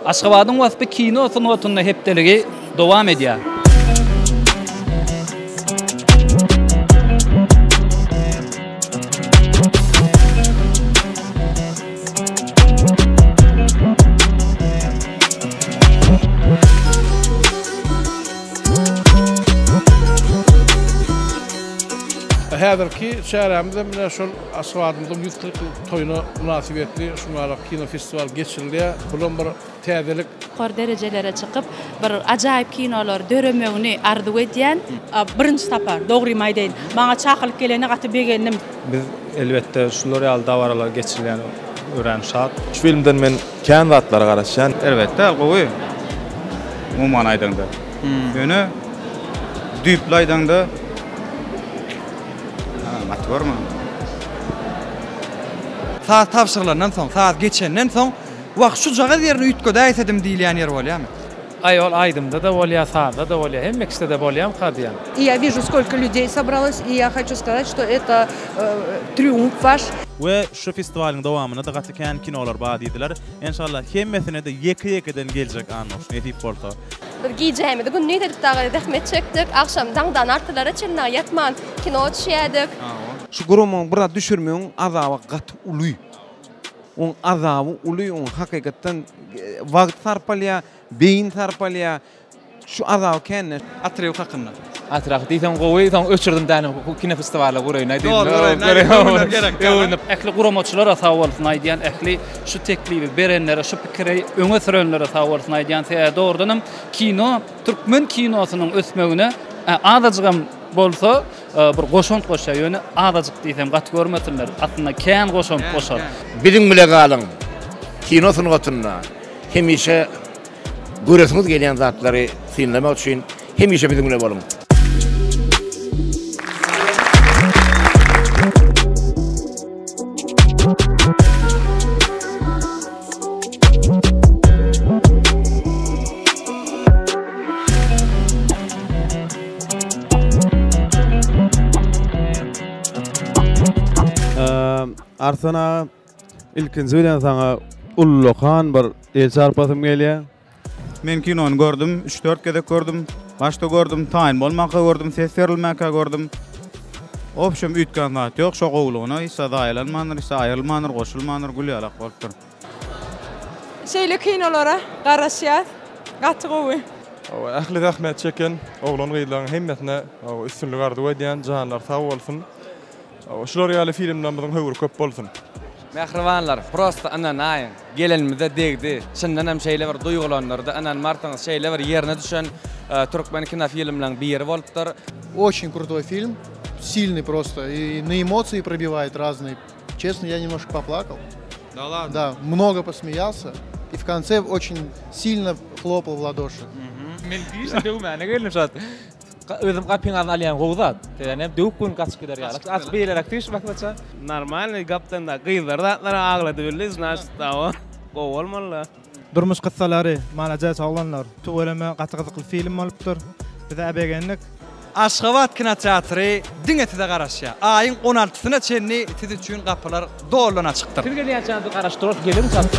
Aşgabat'ın wasfy kino sanatynda hepdeligi dowam edýär. Häzirki şäherimizde mine şol Aşgabatymyzyň 140 toýuna münasibetli şuňa kino festival geçirilýär. Bulan bir täzelik yuqori derejelere çykyp bir ajaýyp kinolar döremegini arzu edýän birinji tapar dogry aýdaýyn. Maňa çakylyp gelene gaty begendim. Biz elbetde şular ýaly dawaralar geçirilýän öwrenşat. Şu filmden men kän zatlara garaşan. Elbetde gowy. Umuman aýdanda. Ýöne düýpli aýdanda matwar mı? Saat tapşyrylaryndan soň, saat geçenden soň wagt şu jaga ýerine ütgöde aýsadım diýilýän ýer bolýarmy? Ayol aydımda da bolýar, sağda da bolýar, hemmekiste de bolýar hadýan. И я вижу, сколько людей собралось, и я хочу сказать, что это triumf ваш. Ve şu festivalin dowamyna da gatykän kinolar bad ediler. İnşallah hemmesine de ýeke-ýekeden geljek anlaş etip bolsa. Bir gijämi de günni edip dagy rahmet çekdik. Akşam daňdan artylara çylna ýatman kino düşýärdik. Şu gurumyň bir düşürmegiň azaby gaty uly. On azaby uly, on hakykatdan wagt sarpalýar, beýin sarpalýar. Şu azaby kenne atryw hakynda. Atraq diýsem gowy, taň öçürdim dänim kino festivaly guraýyn aýdym. Ähli guramaçylara sag bolsun aýdýan, ähli şu teklibi berenlere, şu pikiri öňe sürenlere sag bolsun aýdýan. Doğrudanam kino, türkmen kinosynyň ösmegine azajygam bolsa bir goşont goşa ýöne azajyk diýsem gat görmesinler. Aslında kän goşont goşar. Biziň bile galyň kino sunugatynda hemişe göresiniz gelýän zatlary sinlemek üçin hemişe biziň bile bolun. Arsana ilkinji bilen saňa ullukan bir elçarpasym gelýär. Men kinony gördüm, 3-4 kere gördüm. Başta gördüm, taýyn bolmaka gördüm, ses berilmeka gördüm. Opşum ütken zat ýok, şo gowlugyna ýa daýlanmandyr, ýa aýrylmandyr, goşulmandyr, gülýärek bolupdyr. Şeýle kinolara garaşýar, gaty gowy. Ähli rahmet çeken oğlan gyýlaryň hemmesine üstünlük arzu edýän janlar sag bolsun. Şular ýaly filmlerimiň höwür köp bolsun. Mehribanlar, prosta anan aýyn. Gelenimize degdi. Şundan hem şeýle bir duýgulanlardy. Anan martaň şeýle bir ýerine düşen türkmen kino filmleriň biri bolupdyr. Очень крутой фильм, сильный просто, и на эмоции пробивает разные. Честно, я немножко поплакал. Да ладно? Да, много посмеялся, и в конце очень сильно хлопал в ладоши. Men diýişde döwmäne geldim şat. Özüm gapyňa alýan gowzat. Täne döwpün gaçyk gider ýaly. Aç beýlerek düşmekçe. Normal gapdan da gyzlar zatlara aglady bildi, znaştawa. Gowalmalla. Durmuş kıssalary, malaja saglanlar. Tuweleme gaty-gyzykly film bolupdyr. Bize abegenlik. Aşgabat kino teatry diňetide garaşýar. Aýyň 16-syna çenli siz üçin gapylar dolana çykdyr. Siz gelýän çandy garaşdyryp gelim çatdy.